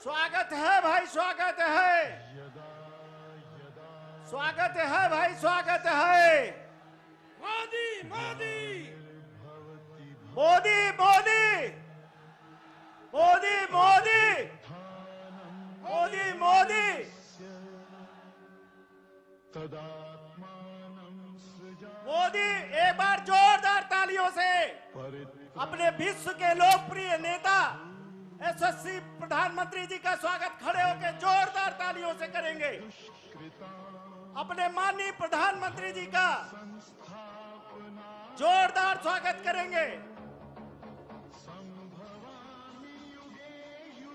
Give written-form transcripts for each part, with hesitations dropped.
स्वागत है भाई, स्वागत है, स्वागत है भाई, स्वागत है। मोदी मोदी मोदी मोदी मोदी मोदी मोदी मोदी। मोदी एक बार जोरदार तालियों से अपने विश्व के लोकप्रिय नेता यशस्वी प्रधानमंत्री जी का स्वागत खड़े होकर जोरदार तालियों से करेंगे। अपने माननीय प्रधानमंत्री जी का जोरदार स्वागत करेंगे।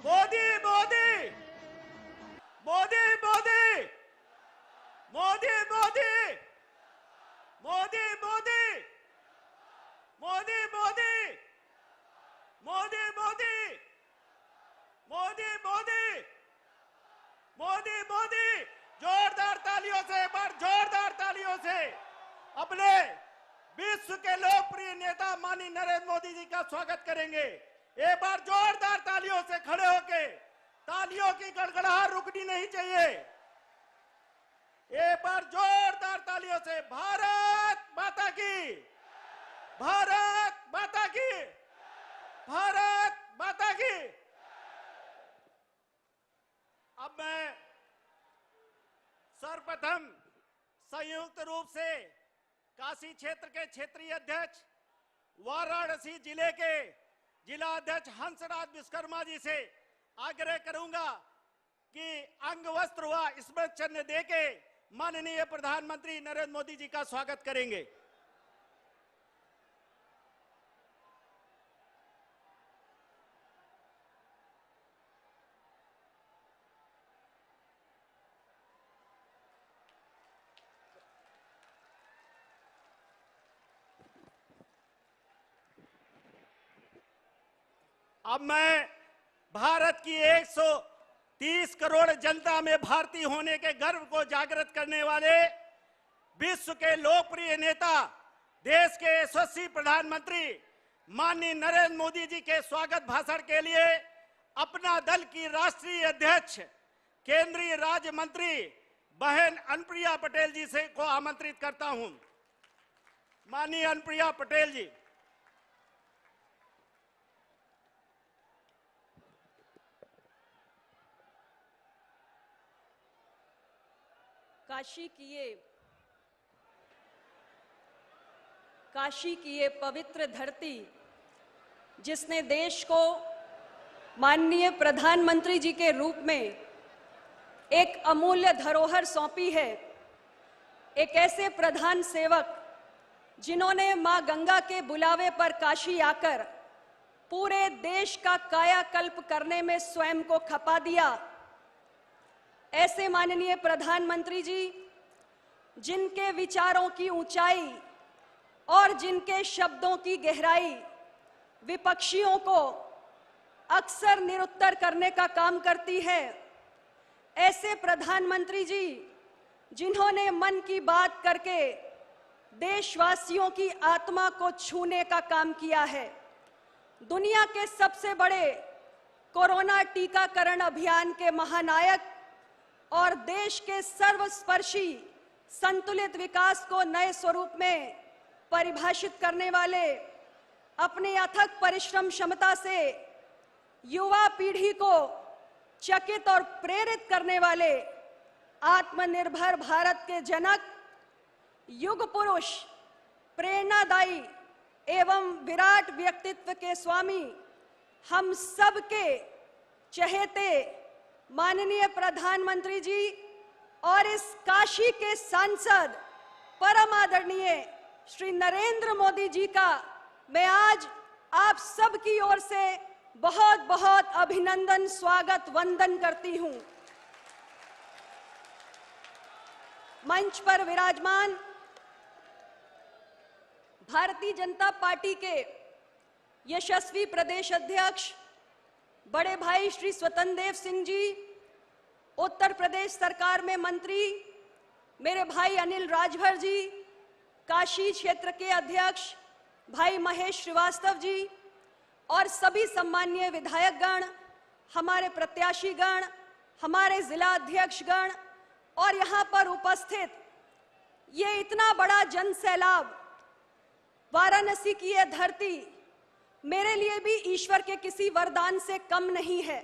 मोदी मोदी मोदी मोदी मोदी मोदी मोदी मोदी मोदी मोदी मोदी मोदी मोदी मोदी मोदी मोदी। जोरदार तालियों से, एक बार जोरदार तालियों से अपने विश्व के लोकप्रिय नेता माननीय नरेंद्र मोदी जी का स्वागत करेंगे। एक बार जोरदार तालियों से खड़े होके, तालियों की गड़गड़ाहट रुकनी नहीं चाहिए। एक बार जोरदार तालियों से भारत माता की, भारत माता की, भारत माता की। अब मैं सर्वप्रथम संयुक्त रूप से काशी क्षेत्र के क्षेत्रीय अध्यक्ष, वाराणसी जिले के जिला अध्यक्ष हंसराज विश्वकर्मा जी से आग्रह करूंगा कि अंग वस्त्र व स्मृति चिन्ह देके माननीय प्रधानमंत्री नरेंद्र मोदी जी का स्वागत करेंगे। अब मैं भारत की 130 करोड़ जनता में भारतीय होने के गर्व को जागृत करने वाले विश्व के लोकप्रिय नेता, देश के यशस्वी प्रधानमंत्री माननीय नरेंद्र मोदी जी के स्वागत भाषण के लिए अपना दल की राष्ट्रीय अध्यक्ष, केंद्रीय राज्य मंत्री बहन अनुप्रिया पटेल जी से को आमंत्रित करता हूं। माननीय अनुप्रिया पटेल जी। काशी की ये पवित्र धरती, जिसने देश को माननीय प्रधानमंत्री जी के रूप में एक अमूल्य धरोहर सौंपी है, एक ऐसे प्रधान सेवक जिन्होंने मां गंगा के बुलावे पर काशी आकर पूरे देश का कायाकल्प करने में स्वयं को खपा दिया, ऐसे माननीय प्रधानमंत्री जी जिनके विचारों की ऊंचाई और जिनके शब्दों की गहराई विपक्षियों को अक्सर निरुत्तर करने का काम करती है, ऐसे प्रधानमंत्री जी जिन्होंने मन की बात करके देशवासियों की आत्मा को छूने का काम किया है। दुनिया के सबसे बड़े कोरोना टीकाकरण अभियान के महानायक और देश के सर्वस्पर्शी संतुलित विकास को नए स्वरूप में परिभाषित करने वाले, अपनी अथक परिश्रम क्षमता से युवा पीढ़ी को चकित और प्रेरित करने वाले आत्मनिर्भर भारत के जनक, युग पुरुष, प्रेरणादायी एवं विराट व्यक्तित्व के स्वामी, हम सब के चहेते माननीय प्रधानमंत्री जी और इस काशी के सांसद परम आदरणीय श्री नरेंद्र मोदी जी का मैं आज आप सब की ओर से बहुत बहुत अभिनंदन, स्वागत, वंदन करती हूं। मंच पर विराजमान भारतीय जनता पार्टी के यशस्वी प्रदेश अध्यक्ष बड़े भाई श्री स्वतंत्र देव सिंह जी, उत्तर प्रदेश सरकार में मंत्री मेरे भाई अनिल राजभर जी, काशी क्षेत्र के अध्यक्ष भाई महेश श्रीवास्तव जी और सभी सम्माननीय विधायकगण, हमारे प्रत्याशीगण, हमारे जिला अध्यक्षगण और यहाँ पर उपस्थित ये इतना बड़ा जन सैलाब, वाराणसी की ये धरती मेरे लिए भी ईश्वर के किसी वरदान से कम नहीं है।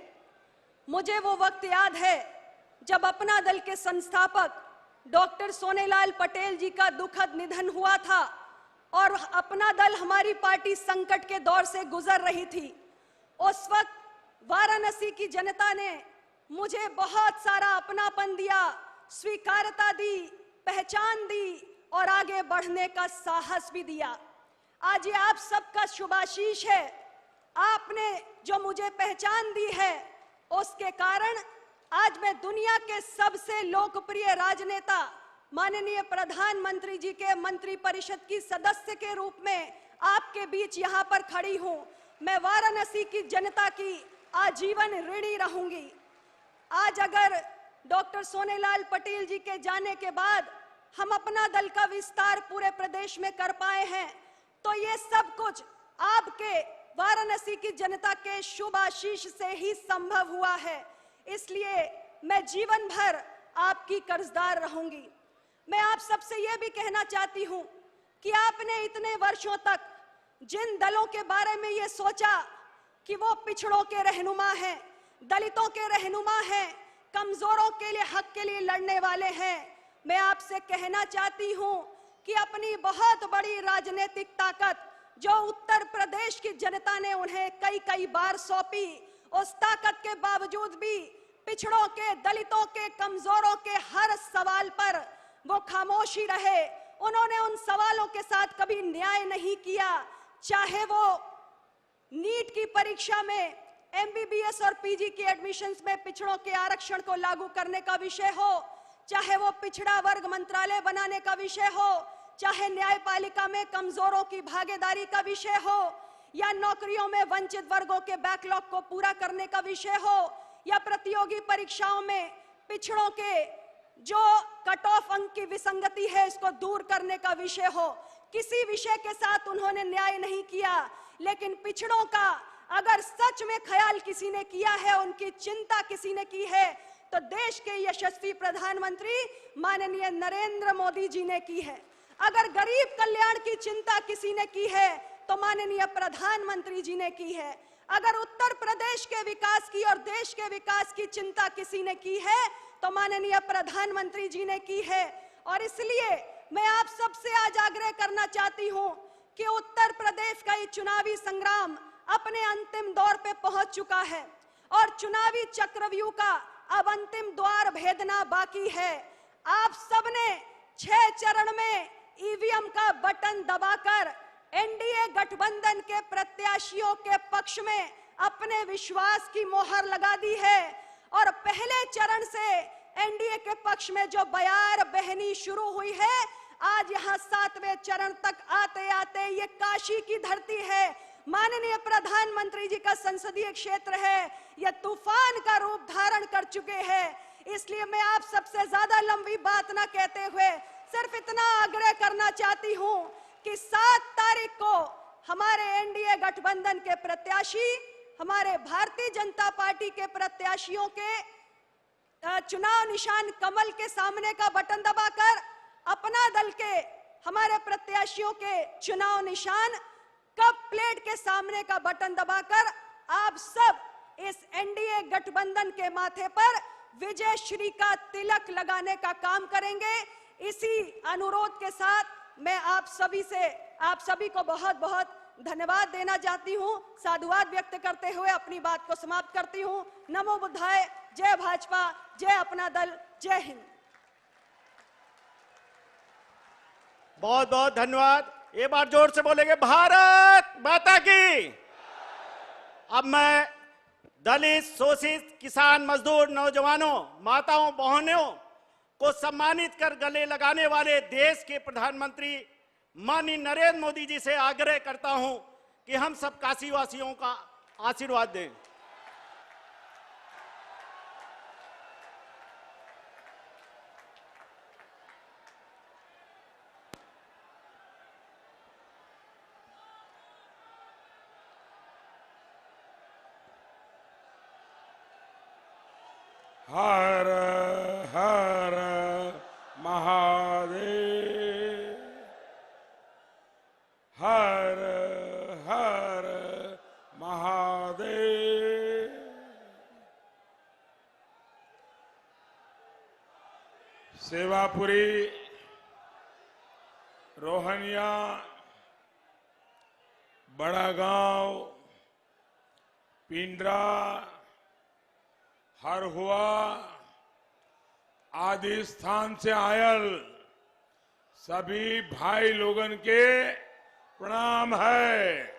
मुझे वो वक्त याद है जब अपना दल के संस्थापक डॉक्टर सोनेलाल पटेल जी का दुखद निधन हुआ था और अपना दल, हमारी पार्टी संकट के दौर से गुजर रही थी। उस वक्त वाराणसी की जनता ने मुझे बहुत सारा अपनापन दिया, स्वीकारता दी, पहचान दी और आगे बढ़ने का साहस भी दिया। आज ये आप सबका शुभाशीष है। आपने जो मुझे पहचान दी है, उसके कारण आज मैं दुनिया के सबसे लोकप्रिय राजनेता माननीय प्रधानमंत्री जी के मंत्री परिषद की सदस्य के रूप में आपके बीच यहाँ पर खड़ी हूँ। मैं वाराणसी की जनता की आजीवन ऋणी रहूंगी। आज अगर डॉक्टर सोनेलाल पटेल जी के जाने के बाद हम अपना दल का विस्तार पूरे प्रदेश में कर पाए हैं, तो ये सब कुछ आपके वाराणसी की जनता के शुभ आशीष से ही संभव हुआ है। इसलिए मैं जीवन भर आपकी कर्जदार रहूंगी। मैं आप सबसे ये भी कहना चाहती हूं कि आपने इतने वर्षों तक जिन दलों के बारे में ये सोचा कि वो पिछड़ों के रहनुमा हैं, दलितों के रहनुमा हैं, कमजोरों के लिए, हक के लिए लड़ने वाले हैं, मैं आपसे कहना चाहती हूं कि अपनी बहुत बड़ी राजनीतिक ताकत जो उत्तर प्रदेश की जनता ने उन्हें कई कई बार सौंपी, उस ताकत के बावजूद भी पिछड़ों के, दलितों के, कमजोरों के हर सवाल पर वो खामोशी रहे। उन्होंने उन सवालों के साथ कभी न्याय नहीं किया, चाहे वो नीट की परीक्षा में एमबीबीएस और पीजी की एडमिशन्स में पिछड़ों के आरक्षण को लागू करने का विषय हो, चाहे वो पिछड़ा वर्ग मंत्रालय बनाने का विषय हो, चाहे न्यायपालिका में कमजोरों की भागीदारी का विषय हो, या नौकरियों में वंचित वर्गों के बैकलॉग को पूरा करने का विषय हो, या प्रतियोगी परीक्षाओं में पिछड़ों के जो कट ऑफ अंक की विसंगति है इसको दूर करने का विषय हो। किसी विषय के साथ उन्होंने न्याय नहीं किया, लेकिन पिछड़ों का अगर सच में ख्याल किसी ने किया है, उनकी चिंता किसी ने की है, तो देश के यशस्वी प्रधानमंत्री माननीय नरेंद्र मोदी जी ने की है। अगर गरीब कल्याण की चिंता किसी ने की है तो माननीय प्रधानमंत्री जी ने की है। अगर उत्तर प्रदेश के विकास की और देश के विकास की चिंता किसी ने की है तो माननीय प्रधानमंत्री जी ने की है। और इसलिए मैं आप सबसे आज आग्रह करना चाहती हूं कि उत्तर प्रदेश का ये चुनावी संग्राम अपने अंतिम दौर पे पहुंच चुका है और चुनावी चक्रव्यूह का अब अंतिम द्वार भेदना बाकी है। आप सबने 6 चरण में ईवीएम का बटन दबाकर एनडीए गठबंधन के प्रत्याशियों के पक्ष में अपने विश्वास की मोहर लगा दी है और पहले चरण से एनडीए के पक्ष में जो बयार बहनी शुरू हुई है, आज यहाँ 7वें चरण तक आते आते ये काशी की धरती है, माननीय प्रधानमंत्री जी का संसदीय क्षेत्र है, यह तूफान का रूप धारण कर चुके हैं। इसलिए मैं आप सबसे ज्यादा लंबी बात ना कहते हुए सिर्फ इतना आग्रह करना चाहती हूं कि 7 तारीख को हमारे एनडीए गठबंधन के प्रत्याशी, हमारे भारतीय जनता पार्टी के प्रत्याशियों के चुनाव निशान कमल के सामने का बटन दबाकर अपना दल के हमारे प्रत्याशियों के चुनाव निशान कप प्लेट के सामने का बटन दबाकर आप सब इस एनडीए गठबंधन के माथे पर विजय श्री का तिलक लगाने का काम करेंगे। इसी अनुरोध के साथ मैं आप सभी को बहुत बहुत धन्यवाद देना चाहती हूं, साधुवाद व्यक्त करते हुए अपनी बात को समाप्त करती हूं। नमो बुद्धाय, जय भाजपा, जय अपना दल, जय हिंद। बहुत बहुत धन्यवाद। एक बार जोर से बोलेंगे भारत माता की। अब मैं दलित, शोषित, किसान, मजदूर, नौजवानों, माताओं, बहनों को सम्मानित कर गले लगाने वाले देश के प्रधानमंत्री माननीय नरेंद्र मोदी जी से आग्रह करता हूं कि हम सब काशी वासियों का आशीर्वाद दें। हर हर महादेव। हर हर महादेव। सेवापुरी, रोहनिया, बड़ा गांव, पिंडरा, हरहुआ आदि स्थान से आयल सभी भाई लोगन के प्रणाम है।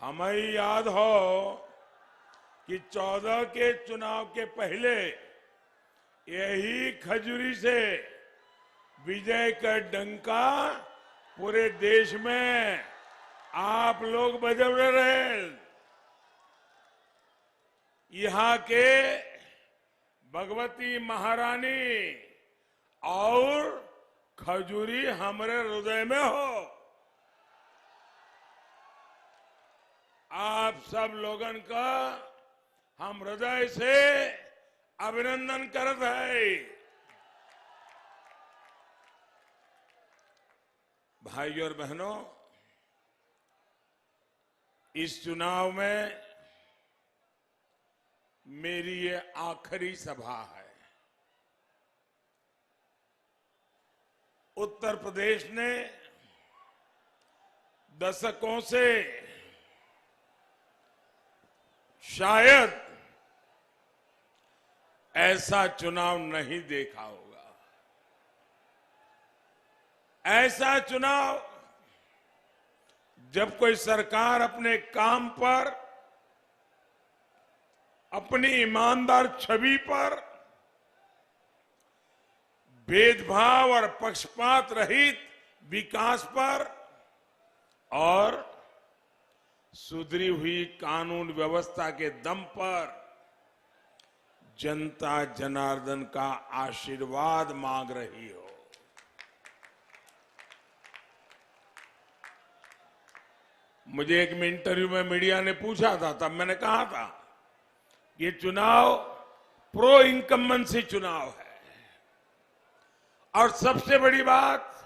हमें याद हो कि 14 के चुनाव के पहले यही खजूरी से विजय का डंका पूरे देश में आप लोग बजा रहे। यहाँ के भगवती महारानी और खजूरी हमारे हृदय में हो। आप सब लोगन का हम हृदय से अभिनंदन करते हैं। भाइयों और बहनों, इस चुनाव में मेरी ये आखिरी सभा है। उत्तर प्रदेश ने दशकों से शायद ऐसा चुनाव नहीं देखा होगा। ऐसा चुनाव जब कोई सरकार अपने काम पर, अपनी ईमानदार छवि पर भेदभाव और पक्षपात रहित विकास पर और सुधरी हुई कानून व्यवस्था के दम पर जनता जनार्दन का आशीर्वाद मांग रही हो। मुझे एक इंटरव्यू में मीडिया ने पूछा था, तब मैंने कहा था ये चुनाव प्रो इनकम्बेंसी चुनाव है और सबसे बड़ी बात,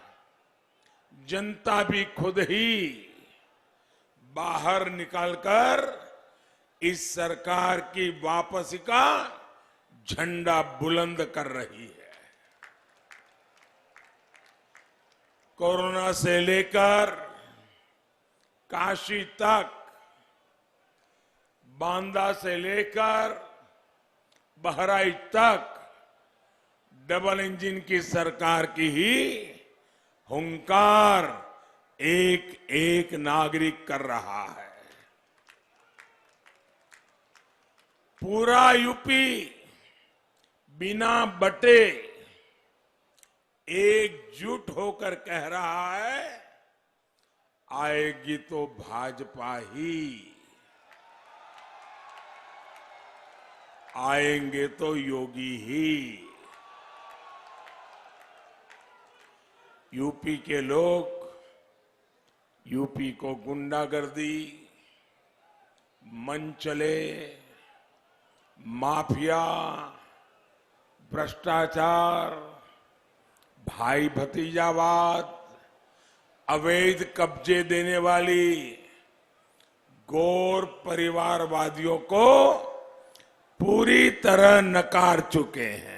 जनता भी खुद ही बाहर निकलकर इस सरकार की वापसी का झंडा बुलंद कर रही है। कोरोना से लेकर काशी तक, बांदा से लेकर बहराइच तक डबल इंजन की सरकार की ही हुंकार एक एक नागरिक कर रहा है। पूरा यूपी बिना बटे एकजुट होकर कह रहा है, आएगी तो भाजपा ही, आएंगे तो योगी ही। यूपी के लोग यूपी को गुंडागर्दी, मनचले, माफिया, भ्रष्टाचार, भाई भतीजावाद, अवैध कब्जे देने वाली गौर परिवारवादियों को पूरी तरह नकार चुके हैं।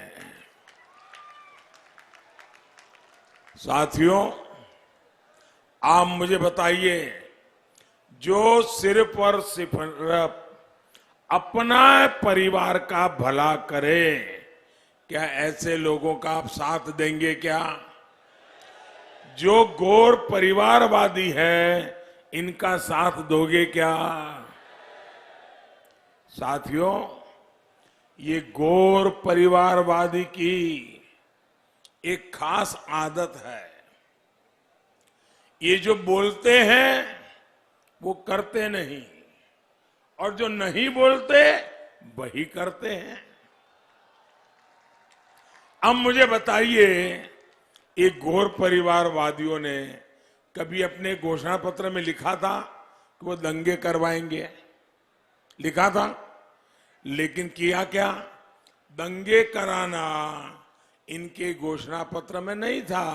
साथियों, आप मुझे बताइए, जो सिर्फ और सिर्फ अपना परिवार का भला करे, क्या ऐसे लोगों का आप साथ देंगे क्या? जो गौर परिवारवादी है, इनका साथ दोगे क्या? साथियों, ये गौर परिवारवादी की एक खास आदत है। ये जो बोलते हैं वो करते नहीं, और जो नहीं बोलते वही करते हैं। अब मुझे बताइए, ये गौर परिवारवादियों ने कभी अपने घोषणा पत्र में लिखा था कि वो दंगे करवाएंगे, लिखा था। लेकिन किया क्या? दंगे कराना इनके घोषणा पत्र में नहीं था,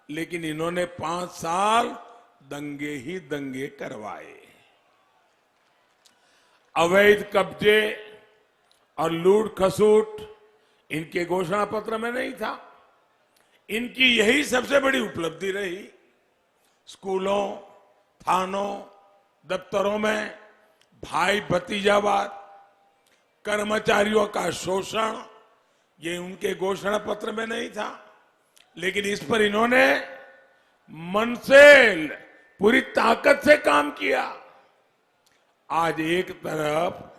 लेकिन इन्होंने 5 साल दंगे ही दंगे करवाए। अवैध कब्जे और लूट खसूट इनके घोषणा पत्र में नहीं था। इनकी यही सबसे बड़ी उपलब्धि रही। स्कूलों, थानों, दफ्तरों में भाई भतीजावाद, कर्मचारियों का शोषण, ये उनके घोषणा पत्र में नहीं था। लेकिन इस पर इन्होंने मन से पूरी ताकत से काम किया। आज एक तरफ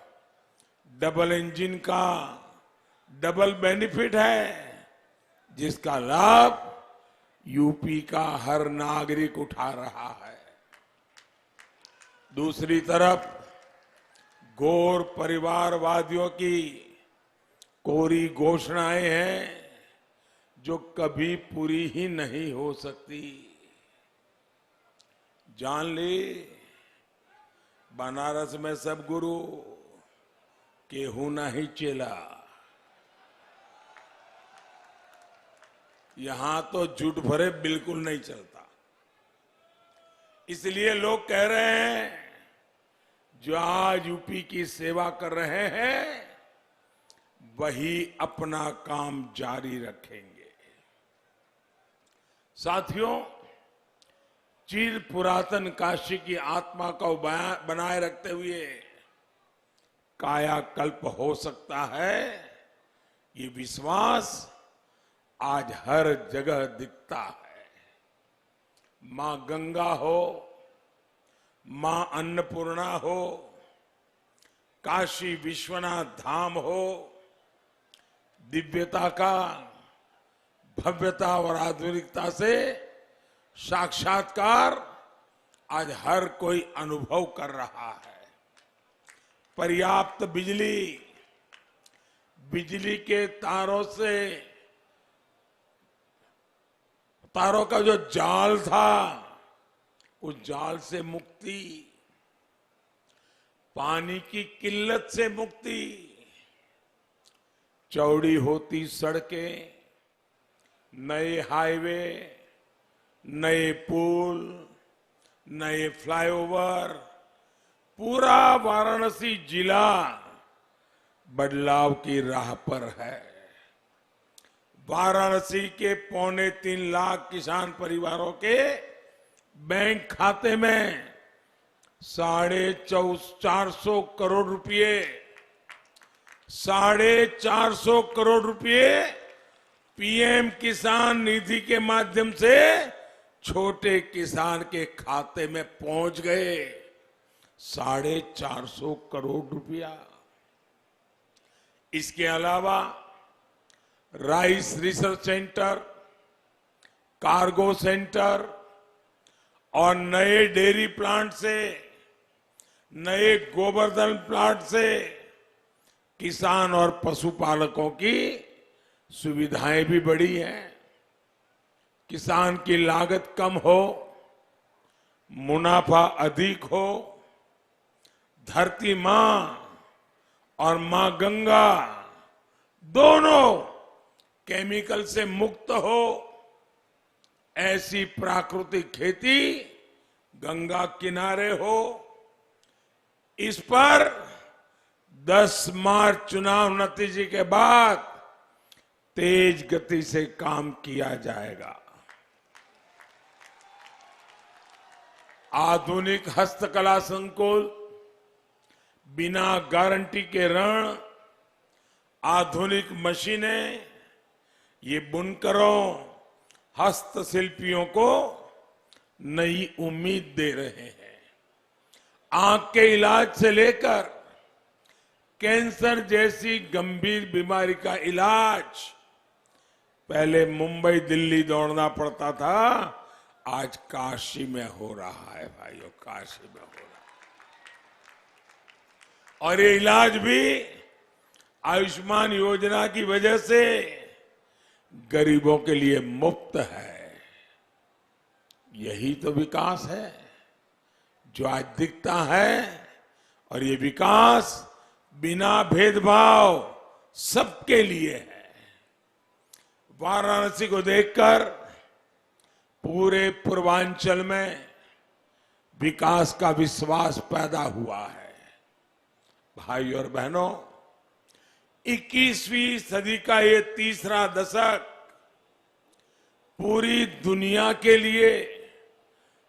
डबल इंजन का डबल बेनिफिट है, जिसका लाभ यूपी का हर नागरिक उठा रहा है। दूसरी तरफ घोर परिवारवादियों की कोरी घोषणाएं हैं जो कभी पूरी ही नहीं हो सकती। जान ली, बनारस में सब गुरु, केहू नहीं चेला। यहां तो झूठ भरे बिल्कुल नहीं चलता। इसलिए लोग कह रहे हैं जो आज यूपी की सेवा कर रहे हैं वही अपना काम जारी रखेंगे। साथियों, चिर पुरातन काशी की आत्मा को बनाए रखते हुए कायाकल्प हो सकता है, ये विश्वास आज हर जगह दिखता है। मां गंगा हो, मां अन्नपूर्णा हो, काशी विश्वनाथ धाम हो, दिव्यता का, भव्यता और आधुनिकता से साक्षात्कार आज हर कोई अनुभव कर रहा है। पर्याप्त बिजली, बिजली के तारों का जो जाल था, उस जाल से मुक्ति, पानी की किल्लत से मुक्ति, चौड़ी होती सड़कें, नए हाईवे, नए पुल, नए फ्लाईओवर, पूरा वाराणसी जिला बदलाव की राह पर है। वाराणसी के 3.25 लाख किसान परिवारों के बैंक खाते में 450 करोड़ रुपए, 450 करोड़ रुपए पीएम किसान निधि के माध्यम से छोटे किसान के खाते में पहुंच गए। 450 करोड़ रुपया। इसके अलावा rice research centre, cargo centre और नए डेयरी प्लांट से, नए गोवर्धन प्लांट से किसान और पशुपालकों की सुविधाएं भी बढ़ी हैं। किसान की लागत कम हो, मुनाफा अधिक हो, धरती मां और मां गंगा दोनों केमिकल से मुक्त हो, ऐसी प्राकृतिक खेती गंगा किनारे हो। इस पर 10 मार्च चुनाव नतीजे के बाद तेज गति से काम किया जाएगा। आधुनिक हस्तकला संकुल, बिना गारंटी के ऋण, आधुनिक मशीनें, ये बुनकरों, हस्तशिल्पियों को नई उम्मीद दे रहे हैं। आंख के इलाज से लेकर कैंसर जैसी गंभीर बीमारी का इलाज पहले मुंबई दिल्ली दौड़ना पड़ता था, आज काशी में हो रहा है भाइयों, काशी में हो रहा है। और ये इलाज भी आयुष्मान योजना की वजह से गरीबों के लिए मुफ्त है। यही तो विकास है। जो आज दिखता है, और ये विकास बिना भेदभाव सबके लिए है। वाराणसी को देखकर पूरे पूर्वांचल में विकास का विश्वास पैदा हुआ है। भाई और बहनों, 21वीं सदी का ये तीसरा दशक पूरी दुनिया के लिए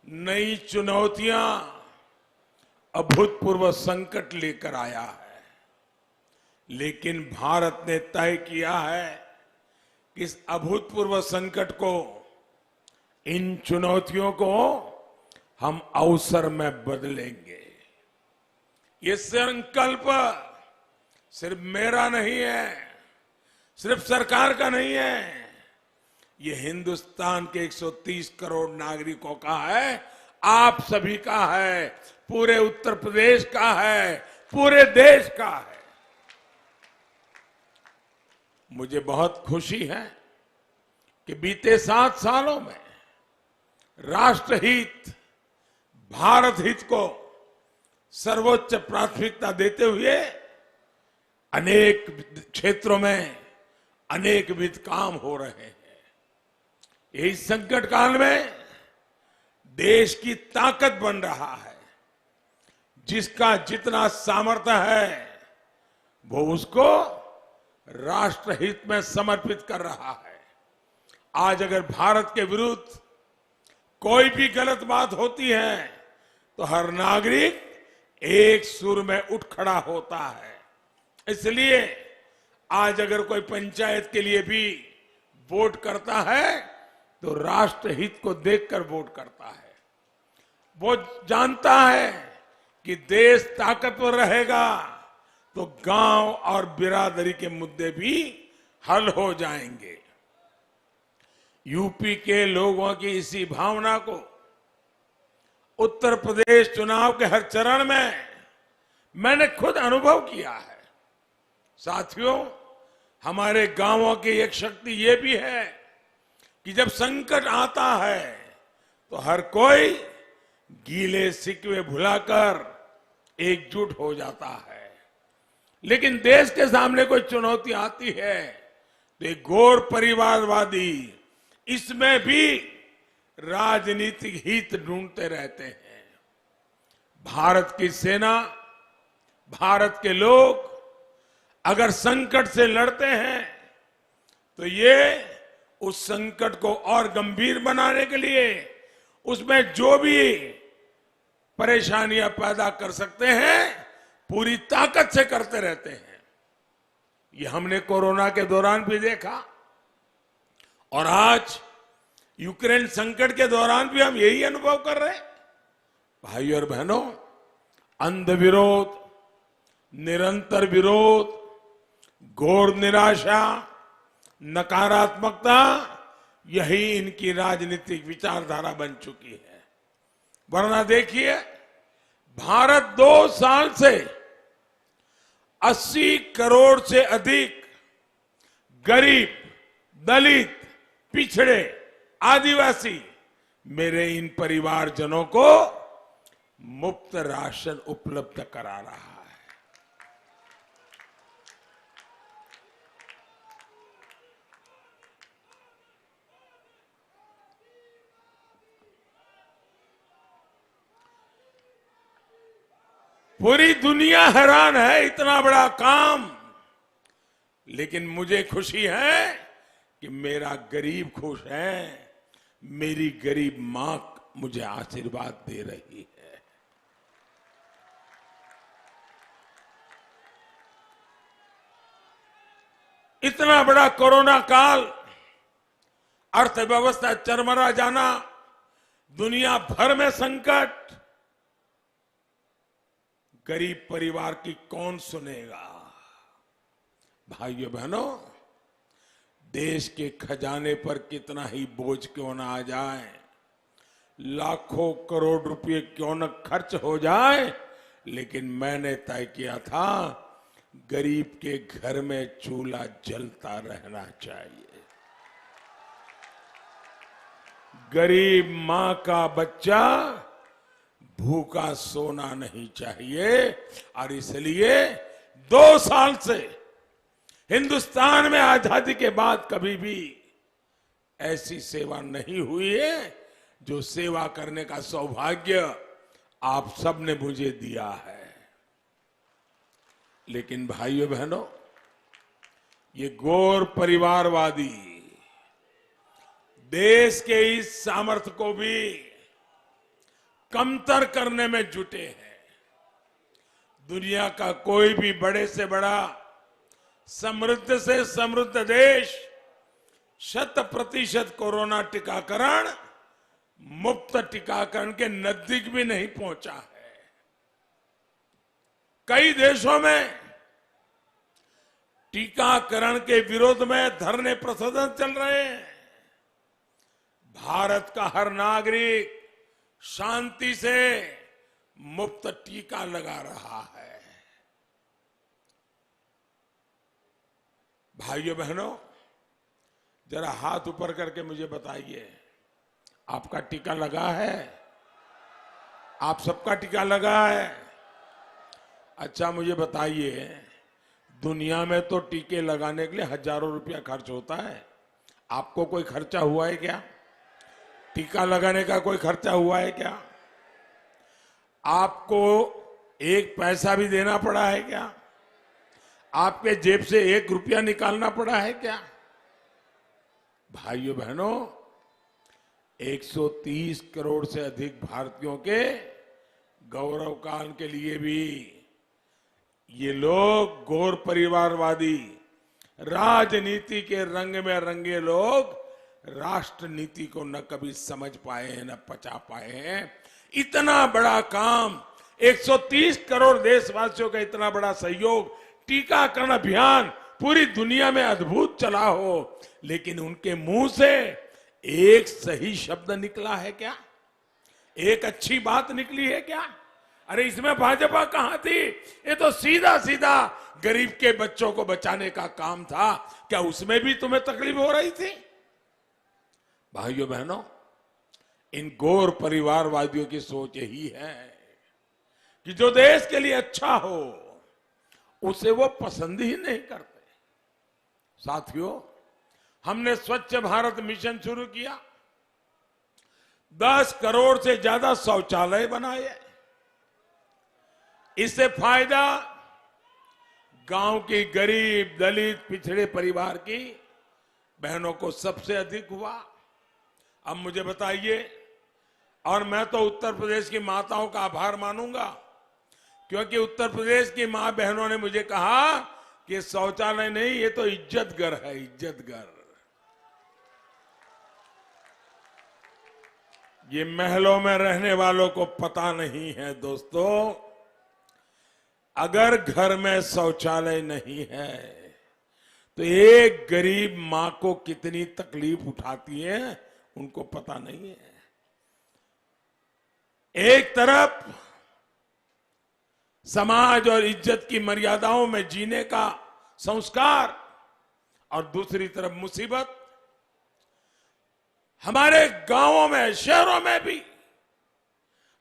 नई चुनौतियां, अभूतपूर्व संकट लेकर आया है। लेकिन भारत ने तय किया है कि इस अभूतपूर्व संकट को, इन चुनौतियों को हम अवसर में बदलेंगे। ये संकल्प सिर्फ मेरा नहीं है, सिर्फ सरकार का नहीं है, ये हिंदुस्तान के 130 करोड़ नागरिकों का है, आप सभी का है, पूरे उत्तर प्रदेश का है, पूरे देश का है। मुझे बहुत खुशी है कि बीते 7 सालों में राष्ट्रहित, भारत हित को सर्वोच्च प्राथमिकता देते हुए अनेक क्षेत्रों में अनेकविध काम हो रहे हैं। यही संकट काल में देश की ताकत बन रहा है। जिसका जितना सामर्थ्य है वो उसको राष्ट्रहित में समर्पित कर रहा है। आज अगर भारत के विरुद्ध कोई भी गलत बात होती है तो हर नागरिक एक सुर में उठ खड़ा होता है। इसलिए आज अगर कोई पंचायत के लिए भी वोट करता है तो राष्ट्रहित को देखकर वोट करता है। वो जानता है कि देश ताकतवर रहेगा तो गांव और बिरादरी के मुद्दे भी हल हो जाएंगे। यूपी के लोगों की इसी भावना को उत्तर प्रदेश चुनाव के हर चरण में मैंने खुद अनुभव किया है। साथियों, हमारे गांवों की एक शक्ति ये भी है कि जब संकट आता है तो हर कोई गीले शिकवे भुलाकर एकजुट हो जाता है। लेकिन देश के सामने कोई चुनौती आती है तो एक घोर परिवारवादी इसमें भी राजनीतिक हित ढूंढते रहते हैं। भारत की सेना, भारत के लोग अगर संकट से लड़ते हैं तो ये उस संकट को और गंभीर बनाने के लिए उसमें जो भी परेशानियां पैदा कर सकते हैं पूरी ताकत से करते रहते हैं। ये हमने कोरोना के दौरान भी देखा और आज यूक्रेन संकट के दौरान भी हम यही अनुभव कर रहे हैं। भाई और बहनों, अंध विरोध, निरंतर विरोध, घोर निराशा, नकारात्मकता, यही इनकी राजनीतिक विचारधारा बन चुकी है। वरना देखिए, भारत 2 साल से 80 करोड़ से अधिक गरीब, दलित, पिछड़े, आदिवासी मेरे इन परिवारजनों को मुफ्त राशन उपलब्ध करा रहा है। पूरी दुनिया हैरान है, इतना बड़ा काम। लेकिन मुझे खुशी है कि मेरा गरीब खुश है, मेरी गरीब मां मुझे आशीर्वाद दे रही है। इतना बड़ा कोरोना काल, अर्थव्यवस्था चरमरा जाना, दुनिया भर में संकट, गरीब परिवार की कौन सुनेगा। भाइयों बहनों, देश के खजाने पर कितना ही बोझ क्यों ना आ जाए, लाखों करोड़ रुपए क्यों न खर्च हो जाए, लेकिन मैंने तय किया था गरीब के घर में चूल्हा जलता रहना चाहिए। गरीब मां का बच्चा भूखा सोना नहीं चाहिए। और इसलिए 2 साल से हिंदुस्तान में आजादी के बाद कभी भी ऐसी सेवा नहीं हुई है जो सेवा करने का सौभाग्य आप सबने मुझे दिया है। लेकिन भाइयों बहनों, ये गौर परिवारवादी देश के इस सामर्थ्य को भी कमतर करने में जुटे हैं। दुनिया का कोई भी बड़े से बड़ा, समृद्ध से समृद्ध देश 100% कोरोना टीकाकरण, मुफ्त टीकाकरण के नजदीक भी नहीं पहुंचा है। कई देशों में टीकाकरण के विरोध में धरने प्रदर्शन चल रहे हैं। भारत का हर नागरिक शांति से मुफ्त टीका लगा रहा है। भाइयों बहनों, जरा हाथ ऊपर करके मुझे बताइए, आपका टीका लगा है? आप सबका टीका लगा है? अच्छा, मुझे बताइए, दुनिया में तो टीके लगाने के लिए हजारों रुपया खर्च होता है। आपको कोई खर्चा हुआ है क्या? टीका लगाने का कोई खर्चा हुआ है क्या? आपको एक पैसा भी देना पड़ा है क्या? आपके जेब से 1 रुपया निकालना पड़ा है क्या? भाइयों बहनों, 130 करोड़ से अधिक भारतीयों के गौरव काल के लिए भी ये लोग गौर परिवारवादी राजनीति के रंग में रंगे लोग राष्ट्र नीति को न कभी समझ पाए हैं, न पचा पाए हैं। इतना बड़ा काम, 130 करोड़ देशवासियों का इतना बड़ा सहयोग, टीकाकरण अभियान पूरी दुनिया में अद्भुत चला हो, लेकिन उनके मुंह से एक सही शब्द निकला है क्या? एक अच्छी बात निकली है क्या? अरे इसमें भाजपा कहां थी? ये तो सीधा सीधा गरीब के बच्चों को बचाने का काम था। क्या उसमें भी तुम्हें तकलीफ हो रही थी? भाइयों बहनों, इन गौर परिवारवादियों की सोच यही है कि जो देश के लिए अच्छा हो उसे वो पसंद ही नहीं करते। साथियों, हमने स्वच्छ भारत मिशन शुरू किया, 10 करोड़ से ज्यादा शौचालय बनाए। इससे फायदा गांव की गरीब, दलित, पिछड़े परिवार की बहनों को सबसे अधिक हुआ। अब मुझे बताइए, और मैं तो उत्तर प्रदेश की माताओं का आभार मानूंगा, क्योंकि उत्तर प्रदेश की मां बहनों ने मुझे कहा कि शौचालय नहीं, ये तो इज्जत घर है, इज्जत घर। ये महलों में रहने वालों को पता नहीं है दोस्तों, अगर घर में शौचालय नहीं है तो एक गरीब मां को कितनी तकलीफ उठाती है, उनको पता नहीं है। एक तरफ समाज और इज्जत की मर्यादाओं में जीने का संस्कार, और दूसरी तरफ मुसीबत। हमारे गांवों में, शहरों में भी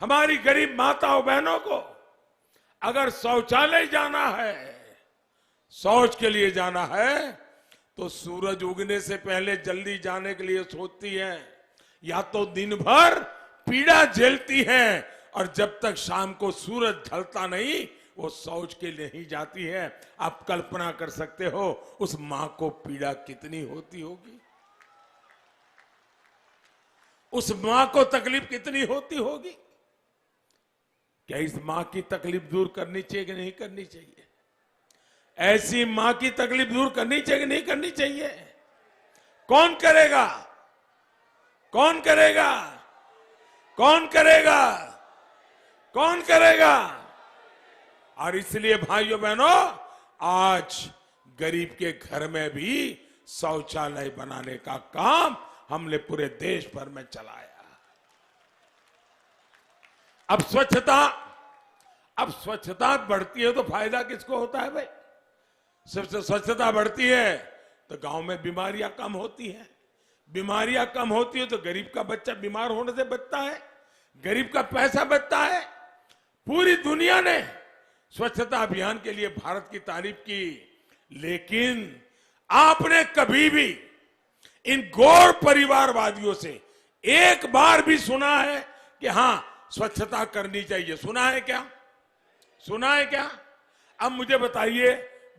हमारी गरीब माताओं बहनों को अगर शौचालय जाना है, शौच के लिए जाना है, तो सूरज उगने से पहले जल्दी जाने के लिए सोचती है, या तो दिन भर पीड़ा झेलती है, और जब तक शाम को सूरज ढलता नहीं वो शौच के लिए ही जाती है। आप कल्पना कर सकते हो उस मां को पीड़ा कितनी होती होगी, उस मां को तकलीफ कितनी होती होगी। क्या इस मां की तकलीफ दूर करनी चाहिए कि नहीं करनी चाहिए? ऐसी मां की तकलीफ दूर करनी चाहिए कि नहीं करनी चाहिए? कौन करेगा? कौन करेगा? कौन करेगा? कौन करेगा? और इसलिए भाइयों बहनों, आज गरीब के घर में भी शौचालय बनाने का काम हमने पूरे देश भर में चलाया। अब स्वच्छता बढ़ती है तो फायदा किसको होता है भाई? सबसे स्वच्छता बढ़ती है तो गांव में बीमारियां कम होती हैं, बीमारियां कम होती है तो गरीब का बच्चा बीमार होने से बचता है, गरीब का पैसा बचता है। पूरी दुनिया ने स्वच्छता अभियान के लिए भारत की तारीफ की, लेकिन आपने कभी भी इन गौर परिवारवादियों से एक बार भी सुना है कि हां स्वच्छता करनी चाहिए? सुना है क्या? सुना है क्या? अब मुझे बताइए,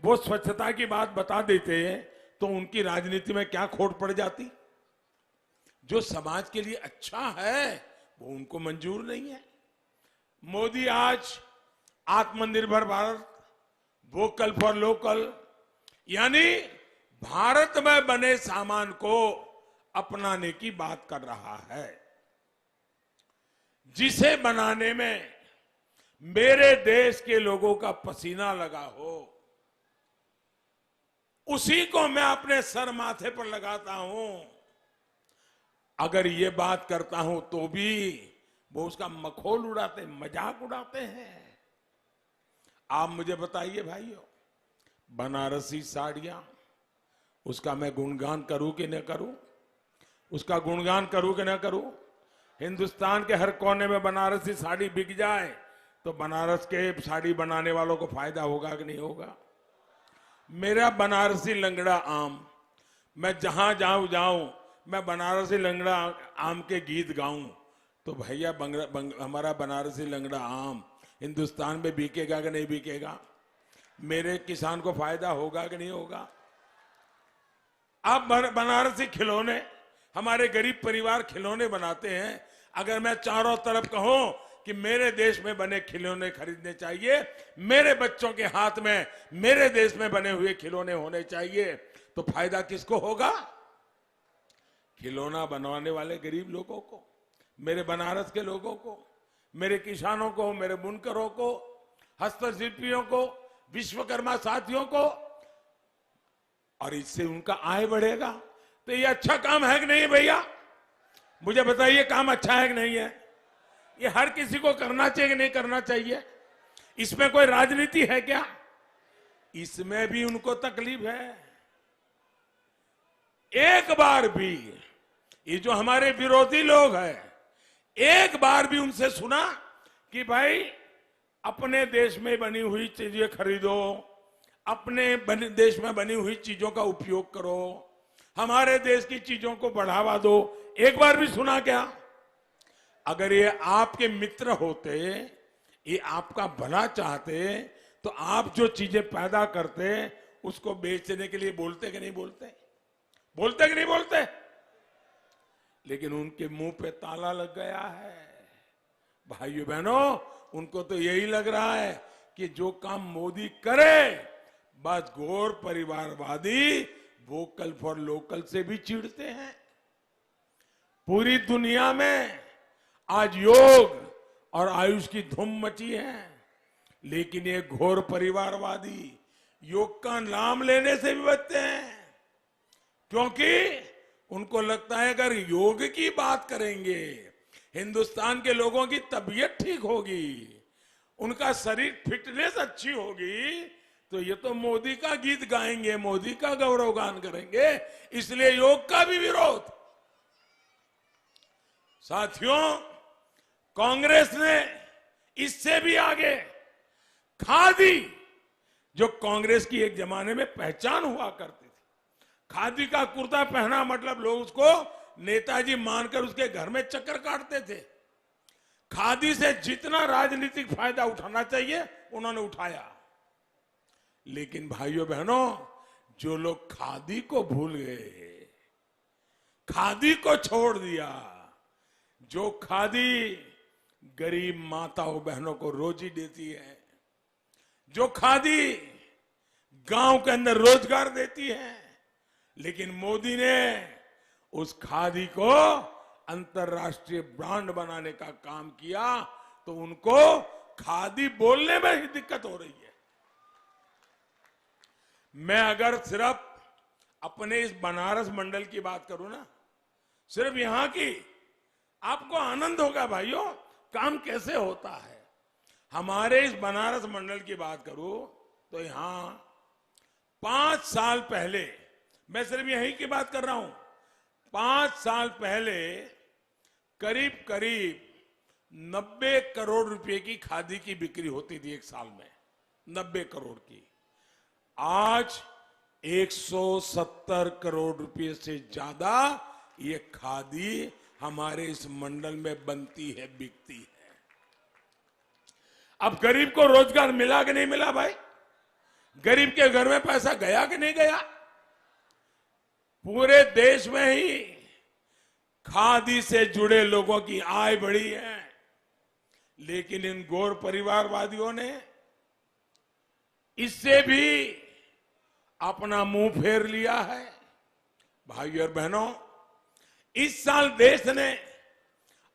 वो स्वच्छता की बात बता देते हैं तो उनकी राजनीति में क्या खोट पड़ जाती? जो समाज के लिए अच्छा है वो उनको मंजूर नहीं है। मोदी आज आत्मनिर्भर भारत, वोकल फॉर लोकल, यानी भारत में बने सामान को अपनाने की बात कर रहा है, जिसे बनाने में मेरे देश के लोगों का पसीना लगा हो, उसी को मैं अपने सर माथे पर लगाता हूं। अगर ये बात करता हूं तो भी वो उसका मखौल उड़ाते, मजाक उड़ाते हैं। आप मुझे बताइए भाइयों, बनारसी साड़ियां, उसका मैं गुणगान करूं कि न करूं? उसका गुणगान करूं कि न करूं? हिंदुस्तान के हर कोने में बनारसी साड़ी बिक जाए तो बनारस के साड़ी बनाने वालों को फायदा होगा कि नहीं होगा? मेरा बनारसी लंगड़ा आम, मैं जहां जाऊं मैं बनारसी लंगड़ा आम के गीत गाऊं तो भैया हमारा बनारसी लंगड़ा आम हिंदुस्तान में बिकेगा कि नहीं बिकेगा? मेरे किसान को फायदा होगा कि नहीं होगा? अब बनारसी खिलौने, हमारे गरीब परिवार खिलौने बनाते हैं। अगर मैं चारों तरफ कहूं कि मेरे देश में बने खिलौने खरीदने चाहिए, मेरे बच्चों के हाथ में मेरे देश में बने हुए खिलौने होने चाहिए, तो फायदा किसको होगा? खिलौना बनवाने वाले गरीब लोगों को, मेरे बनारस के लोगों को, मेरे किसानों को, मेरे बुनकरों को, हस्तशिल्पियों को, विश्वकर्मा साथियों को, और इससे उनका आय बढ़ेगा। तो ये अच्छा काम है कि नहीं भैया? मुझे बताइए, काम अच्छा है कि नहीं है? ये हर किसी को करना चाहिए कि नहीं करना चाहिए? इसमें कोई राजनीति है क्या? इसमें भी उनको तकलीफ है। एक बार भी ये जो हमारे विरोधी लोग हैं, एक बार भी उनसे सुना कि भाई अपने देश में बनी हुई चीजें खरीदो, अपने देश में बनी हुई चीजों का उपयोग करो, हमारे देश की चीजों को बढ़ावा दो? एक बार भी सुना क्या? अगर ये आपके मित्र होते, ये आपका भला चाहते, तो आप जो चीजें पैदा करते उसको बेचने के लिए बोलते कि नहीं बोलते? बोलते कि नहीं बोलते? लेकिन उनके मुंह पे ताला लग गया है। भाइयों बहनों, उनको तो यही लग रहा है कि जो काम मोदी करे, बस गौर परिवारवादी वोकल फॉर लोकल से भी चिढ़ते हैं। पूरी दुनिया में आज योग और आयुष की धूम मची है, लेकिन ये घोर परिवारवादी योग का नाम लेने से भी बचते हैं, क्योंकि उनको लगता है अगर योग की बात करेंगे, हिंदुस्तान के लोगों की तबीयत ठीक होगी, उनका शरीर फिटनेस अच्छी होगी, तो ये तो मोदी का गीत गाएंगे, मोदी का गौरव गान करेंगे, इसलिए योग का भी विरोध। साथियों, कांग्रेस ने इससे भी आगे खादी, जो कांग्रेस की एक जमाने में पहचान हुआ करती थी, खादी का कुर्ता पहना मतलब लोग उसको नेताजी मानकर उसके घर में चक्कर काटते थे। खादी से जितना राजनीतिक फायदा उठाना चाहिए उन्होंने उठाया, लेकिन भाइयों बहनों, जो लोग खादी को भूल गए, खादी को छोड़ दिया, जो खादी गरीब माताओं बहनों को रोजी देती है, जो खादी गांव के अंदर रोजगार देती है, लेकिन मोदी ने उस खादी को अंतर्राष्ट्रीय ब्रांड बनाने का काम किया, तो उनको खादी बोलने में ही दिक्कत हो रही है। मैं अगर सिर्फ अपने इस बनारस मंडल की बात करूं ना, सिर्फ यहां की, आपको आनंद होगा भाइयों काम कैसे होता है। हमारे इस बनारस मंडल की बात करूं तो यहां 5 साल पहले, मैं सिर्फ यहीं की बात कर रहा हूं, 5 साल पहले करीब करीब 90 करोड़ रुपए की खादी की बिक्री होती थी एक साल में, 90 करोड़ की। आज 170 करोड़ रुपए से ज्यादा ये खादी हमारे इस मंडल में बनती है, बिकती है। अब गरीब को रोजगार मिला कि नहीं मिला भाई? गरीब के घर में पैसा गया कि नहीं गया? पूरे देश में ही खादी से जुड़े लोगों की आय बढ़ी है, लेकिन इन गौर परिवारवादियों ने इससे भी अपना मुंह फेर लिया है। भाइयों और बहनों, इस साल देश ने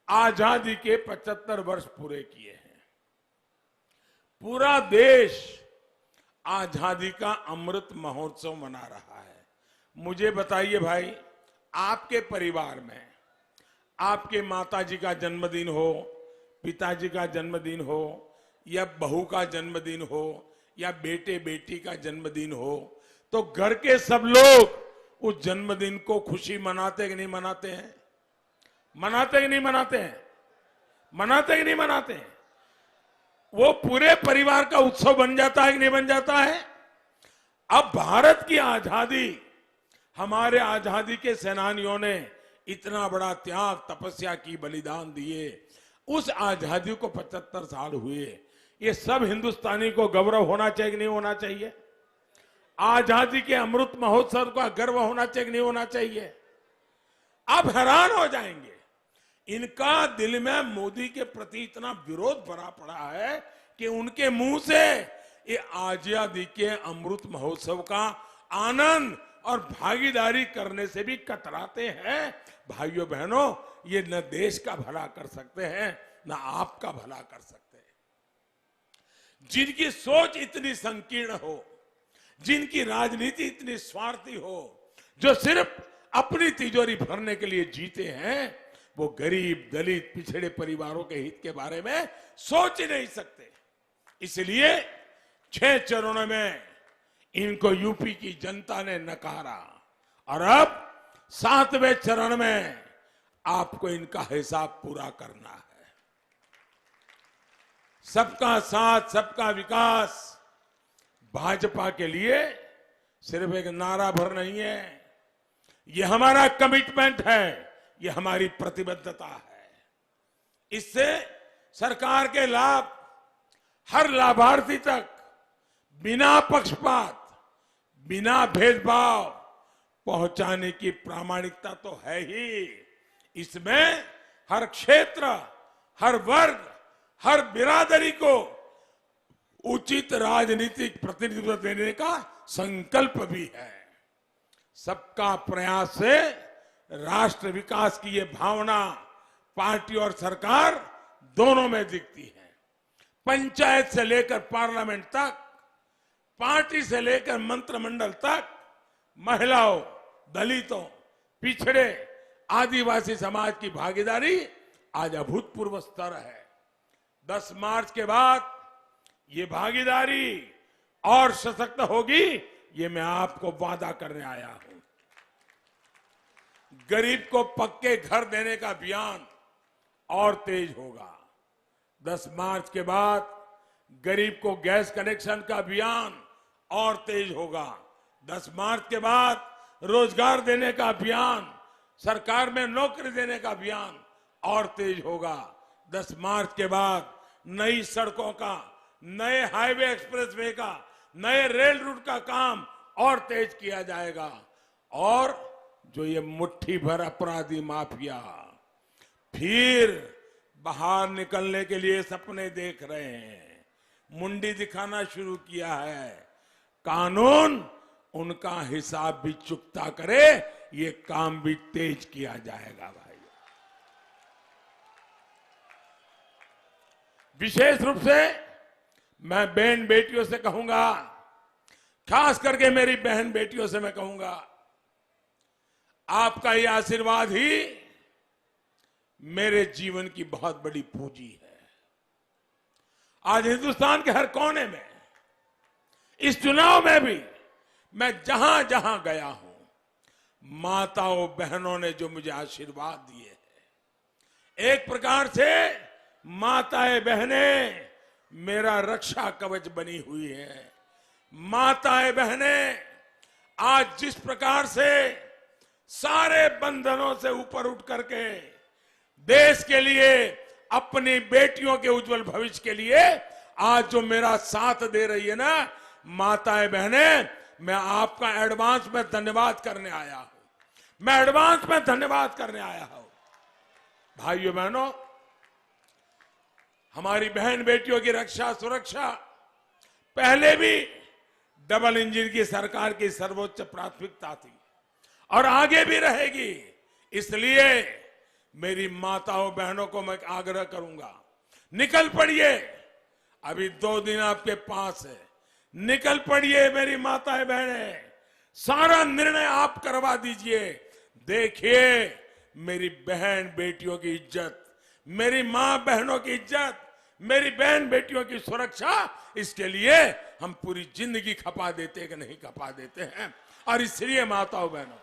आजादी के 75 वर्ष पूरे किए हैं। पूरा देश आजादी का अमृत महोत्सव मना रहा है। मुझे बताइए भाई, आपके परिवार में आपके माताजी का जन्मदिन हो, पिताजी का जन्मदिन हो, या बहू का जन्मदिन हो, या बेटे बेटी का जन्मदिन हो, तो घर के सब लोग उस जन्मदिन को खुशी मनाते कि नहीं मनाते हैं? मनाते कि नहीं मनाते हैं? मनाते कि नहीं मनाते हैं? वो पूरे परिवार का उत्सव बन जाता है कि नहीं बन जाता है? अब भारत की आजादी, हमारे आजादी के सेनानियों ने इतना बड़ा त्याग, तपस्या की, बलिदान दिए, उस आजादी को 75 साल हुए। ये सब हिंदुस्तानी को गौरव होना चाहिए कि नहीं होना चाहिए? आजादी के अमृत महोत्सव का गर्व होना चाहिए कि नहीं होना चाहिए? आप हैरान हो जाएंगे, इनका दिल में मोदी के प्रति इतना विरोध भरा पड़ा है कि उनके मुंह से ये आजादी के अमृत महोत्सव का आनंद और भागीदारी करने से भी कतराते हैं। भाइयों बहनों, ये न देश का भला कर सकते हैं, न आपका भला कर सकते हैं। जिनकी सोच इतनी संकीर्ण हो, जिनकी राजनीति इतनी स्वार्थी हो, जो सिर्फ अपनी तिजोरी भरने के लिए जीते हैं, वो गरीब, दलित, पिछड़े परिवारों के हित के बारे में सोच ही नहीं सकते। इसलिए 6 चरणों में इनको यूपी की जनता ने नकारा, और अब 7वें चरण में आपको इनका हिसाब पूरा करना है। सबका साथ, सबका विकास भाजपा के लिए सिर्फ एक नारा भर नहीं है, ये हमारा कमिटमेंट है, ये हमारी प्रतिबद्धता है। इससे सरकार के लाभ हर लाभार्थी तक बिना पक्षपात, बिना भेदभाव पहुंचाने की प्रामाणिकता तो है ही। इसमें हर क्षेत्र, हर वर्ग, हर बिरादरी को उचित राजनीतिक प्रतिनिधित्व देने का संकल्प भी है। सबका प्रयास से राष्ट्र विकास की ये भावना पार्टी और सरकार दोनों में दिखती है। पंचायत से लेकर पार्लियामेंट तक, पार्टी से लेकर मंत्रिमंडल तक, महिलाओं, दलितों, पिछड़े, आदिवासी समाज की भागीदारी आज अभूतपूर्व स्तर है। 10 मार्च के बाद ये भागीदारी और सशक्त होगी, ये मैं आपको वादा करने आया हूं। गरीब को पक्के घर देने का अभियान और तेज होगा। 10 मार्च के बाद गरीब को गैस कनेक्शन का अभियान और तेज होगा। 10 मार्च के बाद रोजगार देने का अभियान, सरकार में नौकरी देने का अभियान और तेज होगा। 10 मार्च के बाद नई सड़कों का, नए हाईवे एक्सप्रेसवे का, नए रेल रूट का काम और तेज किया जाएगा। और जो ये मुट्ठी भर अपराधी माफिया फिर बाहर निकलने के लिए सपने देख रहे हैं, मुंडी दिखाना शुरू किया है, कानून उनका हिसाब भी चुकता करे, ये काम भी तेज किया जाएगा। भाई, विशेष रूप से मैं बहन बेटियों से कहूंगा, खास करके मेरी बहन बेटियों से मैं कहूंगा, आपका ये आशीर्वाद ही मेरे जीवन की बहुत बड़ी पूंजी है। आज हिंदुस्तान के हर कोने में, इस चुनाव में भी मैं जहां जहां गया हूं, माताओं बहनों ने जो मुझे आशीर्वाद दिए हैं, एक प्रकार से माताएं बहनें मेरा रक्षा कवच बनी हुई है। माताएं बहनें आज जिस प्रकार से सारे बंधनों से ऊपर उठ करके देश के लिए, अपनी बेटियों के उज्जवल भविष्य के लिए आज जो मेरा साथ दे रही है ना माताएं बहनें, मैं आपका एडवांस में धन्यवाद करने आया हूं। मैं एडवांस में धन्यवाद करने आया हूं। भाइयों बहनों, हमारी बहन बेटियों की रक्षा सुरक्षा पहले भी डबल इंजन की सरकार की सर्वोच्च प्राथमिकता थी और आगे भी रहेगी। इसलिए मेरी माताओं बहनों को मैं आग्रह करूंगा, निकल पड़िए। अभी 2 दिन आपके पास है, निकल पड़िए मेरी माताएं बहनें, सारा निर्णय आप करवा दीजिए। देखिए मेरी बहन बेटियों की इज्जत, मेरी मां बहनों की इज्जत, मेरी बहन बेटियों की सुरक्षा, इसके लिए हम पूरी जिंदगी खपा देते कि नहीं खपा देते हैं। और इसलिए माताओं बहनों,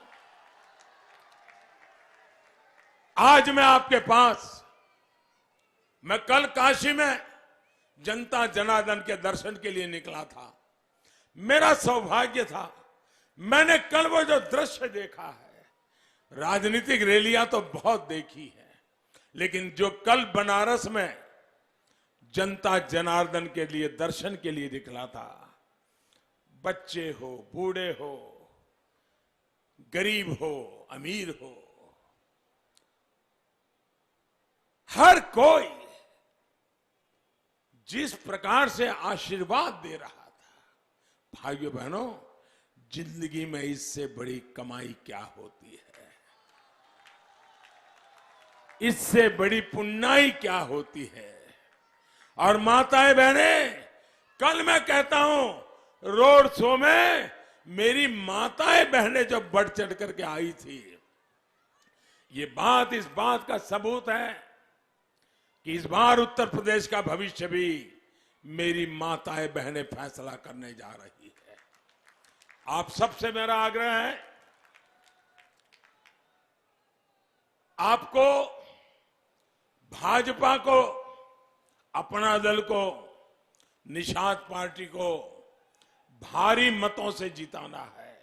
आज मैं आपके पास, मैं कल काशी में जनता जनार्दन के दर्शन के लिए निकला था। मेरा सौभाग्य था, मैंने कल वो जो दृश्य देखा है, राजनीतिक रैलियां तो बहुत देखी है, लेकिन जो कल बनारस में जनता जनार्दन के लिए दर्शन के लिए निकला था, बच्चे हो, बूढ़े हो, गरीब हो, अमीर हो, हर कोई जिस प्रकार से आशीर्वाद दे रहा था, भाइयों बहनों, जिंदगी में इससे बड़ी कमाई क्या होती है, इससे बड़ी पुण्याई क्या होती है। और माताएं बहनें, कल मैं कहता हूं रोड शो में मेरी माताएं बहनें जो बढ़ चढ़ करके आई थी, ये बात इस बात का सबूत है कि इस बार उत्तर प्रदेश का भविष्य भी मेरी माताएं बहनें फैसला करने जा रही है। आप सबसे मेरा आग्रह है, आपको, भाजपा को, अपना दल को, निषाद पार्टी को भारी मतों से जिताना है।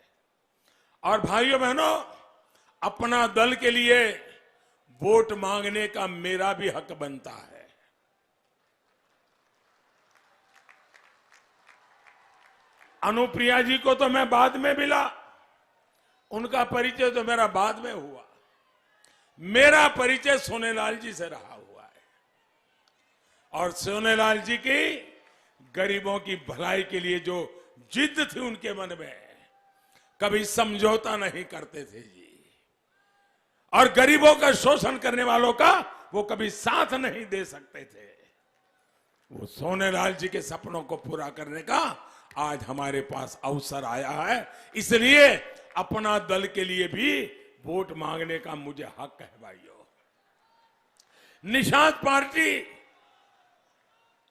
और भाइयों बहनों, अपना दल के लिए वोट मांगने का मेरा भी हक बनता है। अनुप्रिया जी को तो मैं बाद में मिला, उनका परिचय तो मेरा बाद में हुआ। मेरा परिचय सोनेलाल जी से रहा हुआ है और सोनेलाल जी की गरीबों की भलाई के लिए जो जिद थी उनके मन में, कभी समझौता नहीं करते थे जी। और गरीबों का शोषण करने वालों का वो कभी साथ नहीं दे सकते थे। वो सोनेलाल जी के सपनों को पूरा करने का आज हमारे पास अवसर आया है। इसलिए अपना दल के लिए भी वोट मांगने का मुझे हक है भाइयों। निषाद पार्टी,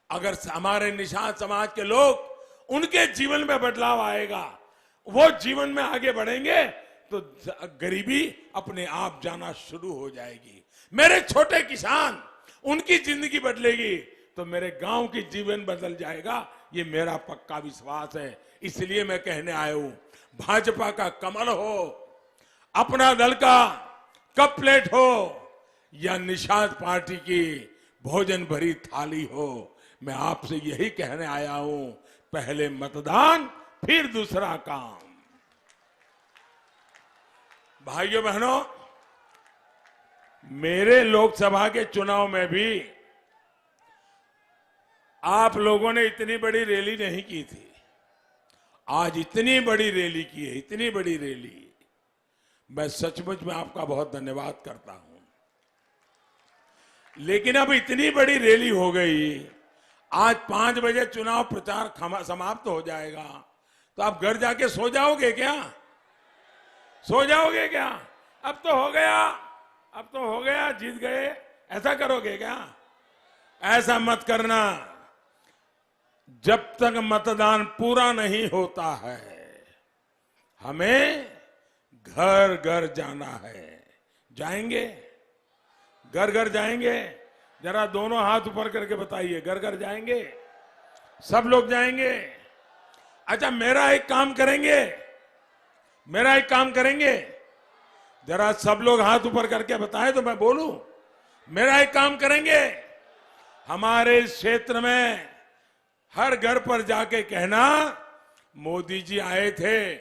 अगर हमारे निषाद समाज के लोग, उनके जीवन में बदलाव आएगा, वो जीवन में आगे बढ़ेंगे तो गरीबी अपने आप जाना शुरू हो जाएगी। मेरे छोटे किसान, उनकी जिंदगी बदलेगी तो मेरे गांव की जीवन बदल जाएगा, ये मेरा पक्का विश्वास है। इसलिए मैं कहने आया हूं, भाजपा का कमल हो, अपना दल का कप प्लेट हो, या निषाद पार्टी की भोजन भरी थाली हो, मैं आपसे यही कहने आया हूं, पहले मतदान फिर दूसरा काम। भाइयों बहनों, मेरे लोकसभा के चुनाव में भी आप लोगों ने इतनी बड़ी रैली नहीं की थी। आज इतनी बड़ी रैली की है, इतनी बड़ी रैली। मैं सचमुच में आपका बहुत धन्यवाद करता हूं। लेकिन अब इतनी बड़ी रैली हो गई, आज 5 बजे चुनाव प्रचार समाप्त हो जाएगा, तो आप घर जाके सो जाओगे क्या? सो जाओगे क्या? अब तो हो गया, अब तो हो गया, जीत गए, ऐसा करोगे क्या? ऐसा मत करना। जब तक मतदान पूरा नहीं होता है, हमें घर घर जाना है। जाएंगे, घर घर जाएंगे, जरा दोनों हाथ ऊपर करके बताइए, घर घर जाएंगे? सब लोग जाएंगे? अच्छा, मेरा एक काम करेंगे, मेरा एक काम करेंगे, जरा सब लोग हाथ ऊपर करके बताएं तो मैं बोलूं। मेरा एक काम करेंगे, हमारे इस क्षेत्र में हर घर पर जाके कहना, मोदी जी आए थे,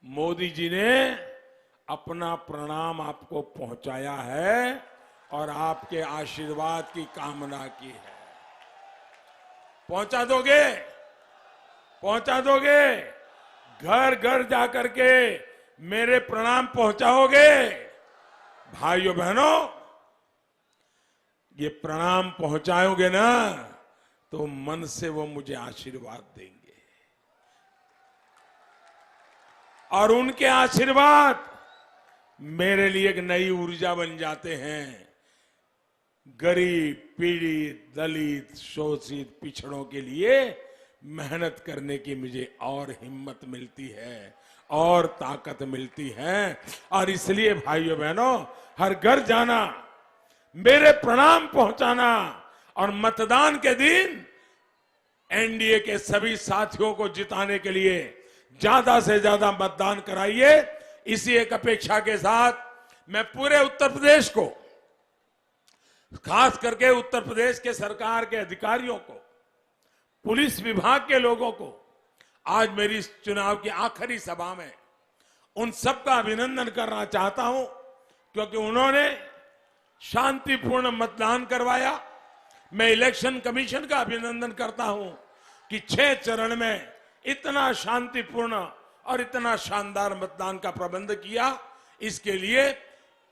मोदी जी ने अपना प्रणाम आपको पहुंचाया है और आपके आशीर्वाद की कामना की है। पहुंचा दोगे? पहुंचा दोगे? घर घर जाकर के मेरे प्रणाम पहुंचाओगे? भाइयों बहनों, ये प्रणाम पहुंचाओगे ना तो मन से वो मुझे आशीर्वाद देंगे और उनके आशीर्वाद मेरे लिए एक नई ऊर्जा बन जाते हैं। गरीब, पीड़ित, दलित, शोषित, पिछड़ों के लिए मेहनत करने की मुझे और हिम्मत मिलती है और ताकत मिलती है। और इसलिए भाइयों बहनों, हर घर जाना, मेरे प्रणाम पहुंचाना और मतदान के दिन एनडीए के सभी साथियों को जिताने के लिए ज्यादा से ज्यादा मतदान कराइए। इसी एक अपेक्षा के साथ मैं पूरे उत्तर प्रदेश को, खास करके उत्तर प्रदेश के सरकार के अधिकारियों को, पुलिस विभाग के लोगों को, आज मेरी इस चुनाव की आखिरी सभा में उन सबका अभिनंदन करना चाहता हूं, क्योंकि उन्होंने शांतिपूर्ण मतदान करवाया। मैं इलेक्शन कमीशन का अभिनंदन करता हूं कि 6 चरण में इतना शांतिपूर्ण और इतना शानदार मतदान का प्रबंध किया। इसके लिए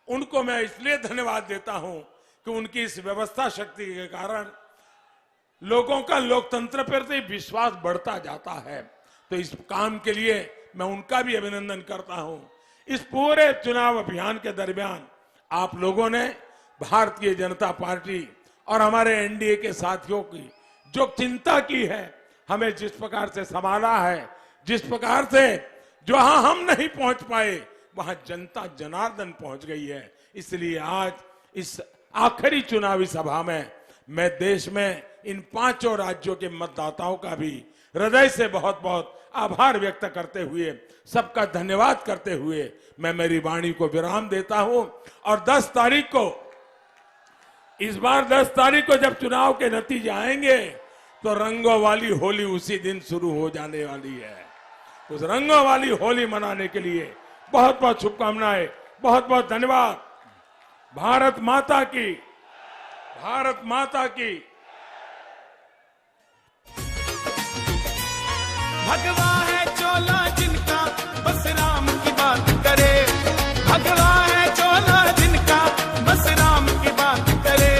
उनको मैं इसलिए धन्यवाद देता हूं कि उनकी इस व्यवस्था शक्ति के कारण लोगों का लोकतंत्र पर विश्वास बढ़ता जाता है। तो इस काम के लिए मैं उनका भी अभिनंदन करता हूं। इस पूरे चुनाव अभियान के दरमियान आप लोगों ने भारतीय जनता पार्टी और हमारे एनडीए के साथियों की जो चिंता की है, हमें जिस प्रकार से संभाला है, जिस प्रकार से जहां हम नहीं पहुंच पाए वहां जनता जनार्दन पहुंच गई है। इसलिए आज इस आखिरी चुनावी सभा में मैं देश में इन 5 राज्यों के मतदाताओं का भी हृदय से बहुत बहुत आभार व्यक्त करते हुए, सबका धन्यवाद करते हुए मैं मेरी वाणी को विराम देता हूं। और 10 तारीख को, इस बार 10 तारीख को जब चुनाव के नतीजे आएंगे तो रंगों वाली होली उसी दिन शुरू हो जाने वाली है। उस रंगों वाली होली मनाने के लिए बहुत बहुत शुभकामनाएं, बहुत बहुत धन्यवाद। भारत माता की, भारत माता की। भगवा है चोला जिनका, बस राम की बात करे। भगवा है चोला जिनका, बस राम की बात करे।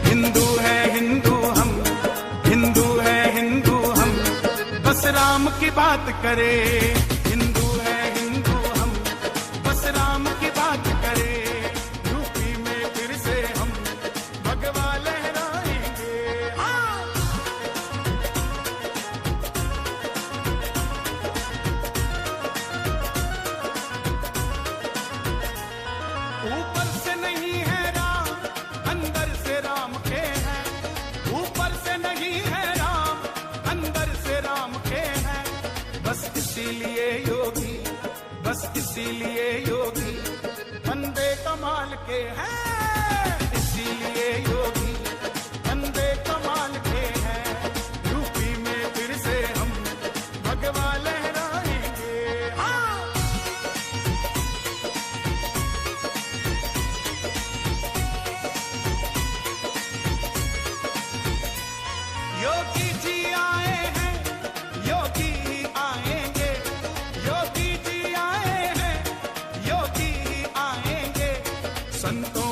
हिंदू है हिंदू हम, हिंदू है हिंदू हम, बस राम की बात करे। हिंदू है हिंदू हम, बस राम की बात करे। यूपी में फिर से हम भगवा लहराएंगे। ऊपर से नहीं है राम, अंदर से राम के हैं। ऊपर से नहीं है राम, अंदर से राम के हैं। बस इसीलिए योगी, बस इसीलिए योगी बंदे कमाल के हैं। इसीलिए योगी बंदे कमाल के हैं। यूपी में फिर से हम भगवा लहराएंगे। योगी जी आए हैं, योगी ही आएंगे। योगी जी आए हैं, योगी ही आएंगे। संतों